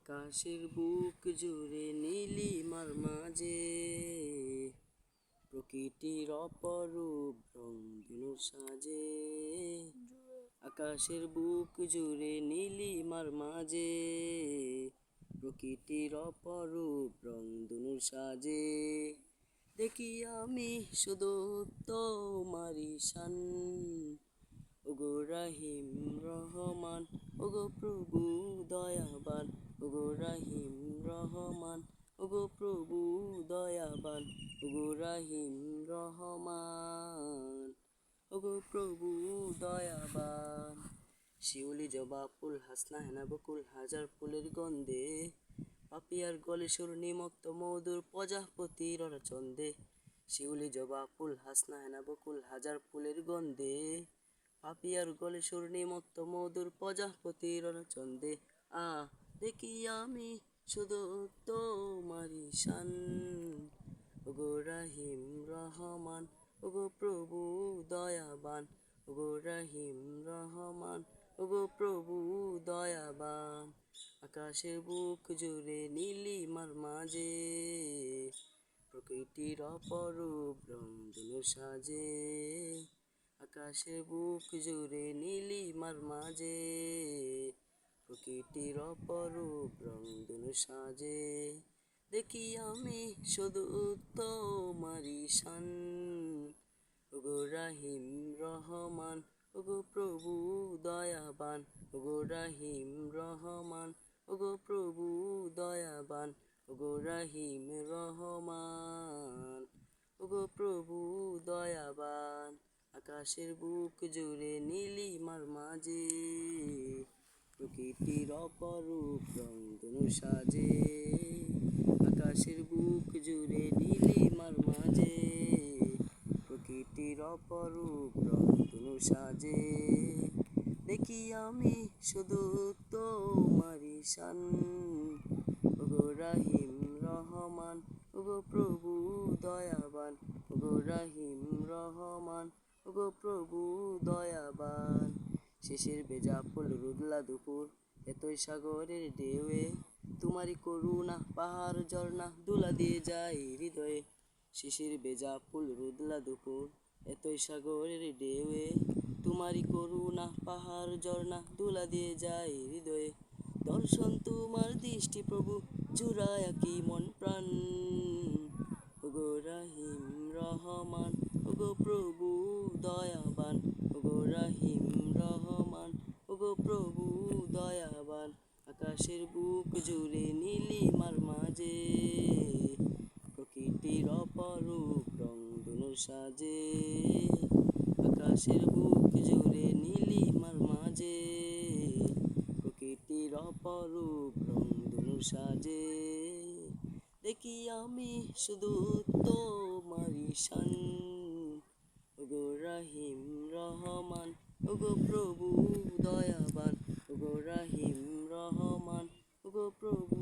আকাশের বুক জুড়ে নীলিমার মাঝে প্রকৃতির অপরূপ রঙিন সাজে। আকাশের বুক জুড়ে নীলিমার মাঝে প্রকৃতির অপরূপ রঙিন সাজে। দেখি আমি শুধু তোমারি শান, ওগো রহিম রহমান, ওগো প্রভু দয়াবান, ওগো রহিম রহমান, ওগো প্রভু দয়াবান, ওগো রহিম রহমান, ওগো প্রভু দয়াবান। শিউলি জবা ফুল হাসনা হেনা বকুল হাজার ফুলের গন্ধে, পাপিয়ার গলে সুর নিমক্ত মধুর প্রজাপতির চন্দে। শিউলি জবা ফুল হাসনা হেনা বকুল হাজার ফুলের গন্ধে, পাপিয়ার গলে সুর নিমক্ত মধুর প্রজাপতির চন্দে। দেখি আমি শুধু তোমারি শান, ওগো রহিম রহমান, ওগো প্রভু দয়াবান, ওগো রহিম রহমান, ওগো প্রভু দয়াবান। আকাশের বুক জুড়ে নীলিমার মাঝে প্রকৃতির অপরূপ রঙিন সাজে। আকাশের বুক জুড়ে নীলিমার মাঝে প্রকৃতির অপরূপ রঙিন সাজে। দেখি আমি শুধু তোমারি শান, ওগো রহিম রহমান, ওগো প্রভু দয়াবান, ওগো রহিম রহমান, ওগো প্রভু দয়াবান, ওগো রহিম রহমান, ওগো প্রভু দয়াবান। আকাশের বুক জুড়ে নীলিমার মাঝে প্রকৃতির অপরূপ রঙিন সাজে। আকাশের বুক জুড়ে নীলিমার মাঝে প্রকৃতির অপরূপ রঙিন সাজে। দেখি আমি শুধু তোমারি শান, ওগো রহিম রহমান, ওগো প্রভু দয়াবান, ওগো রহিম রহমান, ওগো প্রভু দয়াবান। শেষের ভেজা ফুল রুদলা দুপুর এতই সাগরের ঢেউয়ে, তোমারি করুণা পাহাড় ঝর্ণা দুলা দিয়ে যায় হৃদয়ে। শিশির ভেজা ফুল রুদলা দুপুর এতই সাগরের ঢেউয়ে, তোমারি করুণা পাহাড় ঝর্ণা দুলা দিয়ে যায় হৃদয়ে। দর্শন তোমার দৃষ্টি প্রভু জুড়ায় কি মন প্রাণ, ওগো রহিম রহমান, ওগো প্রভু দয়াবান, ওগো রহিম রহমান, ওগো প্রভু দয়াবান। আকাশের বুক জুড়ে নীলিমার মাঝে প্রকৃতির অপরূপ রঙিন সাজে। আকাশের বুক জুড়ে নীলিমার মাঝে প্রকৃতির অপরূপ রঙিন সাজে। দেখি আমি শুধু তোমারি শান, ওগো রহিম রহমান, ওগো প্রভু দয়াবান, ওগো রহিম রহমান, ওগো প্রভু